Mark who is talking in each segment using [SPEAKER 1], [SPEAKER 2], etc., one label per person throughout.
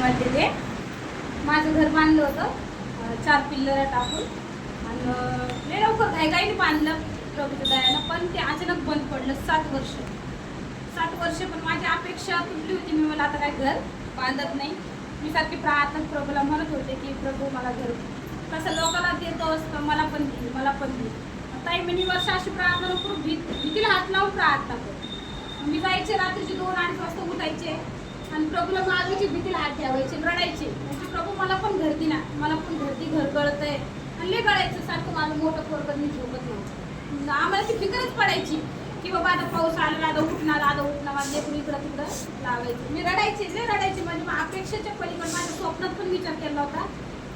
[SPEAKER 1] धन्यवाद देते. माझं घर बांधलं होतं 4 पिल्लर टाकून आणि लय लवकर घाईघाईने बांधलं प्रभूच्या दयानं, पण ते अचानक बंद पडलं. 7 वर्ष पण माझी अपेक्षा तुटली होती. मी मला आता काय घर बांधत नाही. मी सारखी प्रार्थना प्रभूला म्हणत होते की प्रभू मला घर कसं लोकांना देतो असतं, मला पण दे. ताई मी वर्ष अशी प्रार्थना करून भीतीला हात लावून प्रार्थना करतो. मी जायचे रात्रीचे 2-2:30 वाजता उठायचे आणि प्रभूला मागायची, भीतीला हात ठेवायचे, रडायचे म्हणजे प्रभू मला पण घर दिना, मला पण घर गळतंय आणि लय गळायचं सारखं. माझं मोठं पोरगं मी झोपत नव्हतं. आम्हाला ती फिकरच पडायची की बाबा आता पाऊस आला, आता उठणार माझे लेकरू इकडं तिकडं लावायचं. मी रडायचे म्हणजे अपेक्षेच्या पलीकडे माझ्या स्वप्नात पण विचार केला होता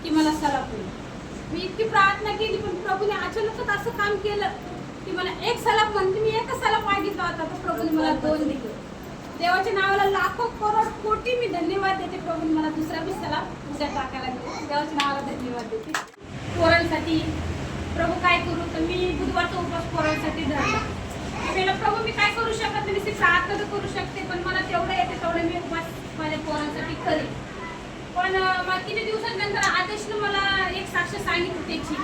[SPEAKER 1] की मला सलाप होईल. मी इतकी प्रार्थना केली पण प्रभूने अचानकच असं काम केलं की मला एक सलाप म्हणते. मी एकच सलाप मागितला होता तर प्रभूने मला 2 दिले. देवाच्या नावाला लाखो करोड कोटी मी धन्यवाद देते. प्रभूने मला दुसरा बी सलाप उद्या टाकायला दिला. देवाच्या नावाला धन्यवाद देते. पोरांसाठी प्रभू काय करू तर मी बुधवारचा उपवास पोरांसाठी धरला. पहिला प्रभू मी काय करू शकत नाही, ती प्रार्थना तर करू शकते पण मला तेवढं येते तेवढं मी उपवास माझ्या पोरांसाठी करेन. पण किती दिवसानंतर आदेशनं मला एक साक्ष सांगितली त्याची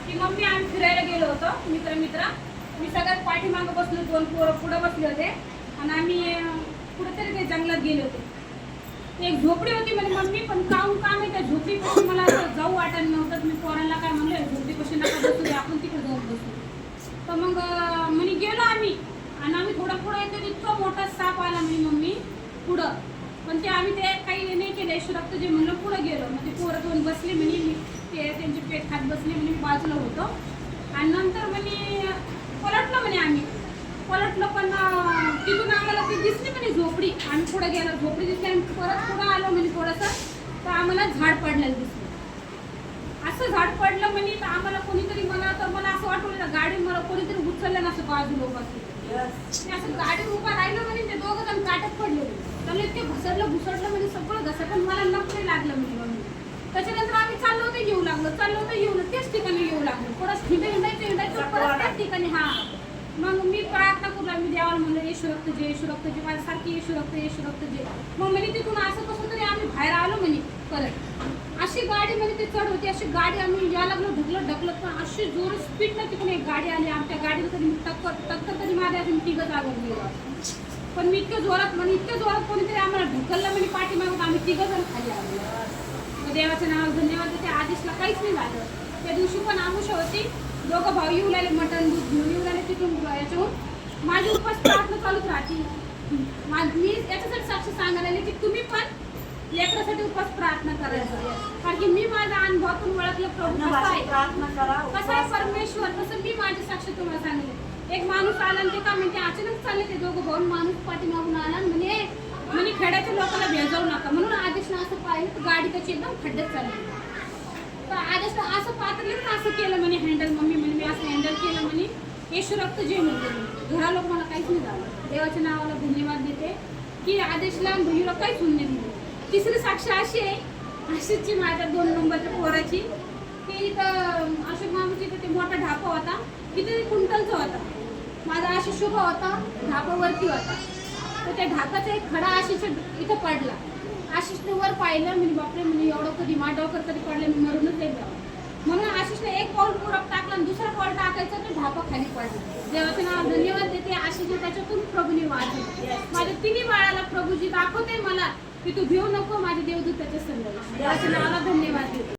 [SPEAKER 1] की मम्मी आम्ही फिरायला गेलो होतो मित्र मी सगळ्यात पाठीमागं बसलो, 2 पोरं पुढं बसले होते आणि आम्ही कुठेतरी ते जंगलात गेले होते. एक झोपडी होती म्हणजे मम्मी पण काम आहे त्या झोपडीपाशी मला असं जाऊ वाटायला नव्हतं. मी पोरांना काय म्हणलं झोपडीपाशी नका बसू दे, आपण तिकडे जाऊन बसू. तर मग म्हणे गेलो आम्ही आणि आम्ही पुढं येतो इतका मोठा साप आला म्हणे मम्मी पुढं. पण ते आम्ही ते काही नाही केलं, शुरक्त जे म्हणलं पुढं गेलो. म्हणजे पोरं 2 बसली म्हणे, मी ते त्यांचे पेट खात बसले म्हणे, मी बाजूला होतो आणि नंतर म्हणे पलटलो म्हणे आम्ही पलटलो पण तिथून आम्हाला ती दिसली म्हणे झोपडी. आम्ही पुढं गेलो, झोपडी दिसली आणि परत पुढं आलो म्हणे थोडंसं तर आम्हाला झाड पडलेलं दिसलं. असं झाड पडलं म्हणे तर आम्हाला कोणीतरी मला असं वाटलं गाडी मला कोणीतरी उचललं नसं बाजूला उभा असं गाडी उभा राहिलं म्हणे. ते 2 जण काटत पडले त्यामुळे ते घुसडलं म्हणजे सगळं घसर पण मला नक्की लागलं म्हणजे. त्याच्यानंतर आम्ही चाललो होतो येऊ तेच ठिकाणी येऊ लागलो. परत हिंडायचं परत त्याच ठिकाणी. मग मी प्रार्थना करू लागली, मी देवाला म्हणलं येशू रक्त जे माझ्यासारखी येशू रक्त जे. मग म्हणे तिथून असं कसं तरी आम्ही बाहेर आलो म्हणे. परत अशी गाडी म्हणजे ते चढ होती, अशी गाडी आम्ही या लागलो ढकलत पण अशी जोर स्पीडनं तिकडून एक गाडी आली. आमच्या गाडीला कधी टक्कर कधी माझ्या अजून 3घच आगत गेलो. पण मी इतक्या जोरात कोणीतरी आम्हाला ढकललं म्हणजे पाठीमागून आम्ही 3घ जण खाली आलो. देवाच्या नावाला धन्यवाद देते. आदेशला काहीच नाही झालं. त्या दिवशी पण आमुषा होती, 2 भाऊ येऊ लागले मटण दूध घेऊन येऊ लागले तिथून याच्याहून. माझी उपवास प्रार्थना चालूच राहते. मी याच्यासाठी साक्ष सांगायला की तुम्ही पण लेकरासाठी उपवास प्रार्थना करायचं. कारण की मी माझ्या अनुभवातून ओळखलं प्रभू कसा आहे परमेश्वर. तसं मी माझी साक्ष तुम्हाला सांगितले. एक माणूस आला आणि ते का म्हणजे अचानक चालले ते 2 भाऊ. माणूस पाठीमागून आला म्हणे खेड्याच्या लोकांना भेजावू नका म्हणून आदेशनं असं पाहिलं तर गाडी त्याची एकदम खड्ड्यात चालली. तर आदेशनं असं पातळीत असं केलं म्हणे हँडल. मम्मी म्हणे मी असं हँडल केलं म्हणे येशू रक्त जे म्हणते. घरा लोक मला काहीच नाही झालं. देवाच्या नावाला धन्यवाद देते की आदेशला भैयूला काहीच होऊन नाही दिलं. तिसरी साक्ष अशी आहे अशीची माझ्या 2 नंबरच्या पोराची की इथं अशोक मामाची इथं ते मोठा ढापा होता, किती कुंटलचा होता. माझा आशिष शुभ होता, ढापावरती होता. तर त्या ढापाचा एक खडा आशिष इथं पडला. आशिषने वर पाहिलं म्हणजे बापरे म्हणजे एवढं कधी डोकर कधी पडलं मी मरूनच जाईल म्हणून आशिषने एक पाऊल पुरप टाकला आणि दुसरा पाऊल टाकायचं तर ढापा खाली पडला. देवाचं नाव धन्यवाद देते. आशिषने त्याच्यातून प्रभूने वाचले. माझ्या 3 बाळाला प्रभूजी दाखवते मला की तू भिवू नको, माझे देवदूत त्याच्या संग. देवाच्या नावाला धन्यवाद देते.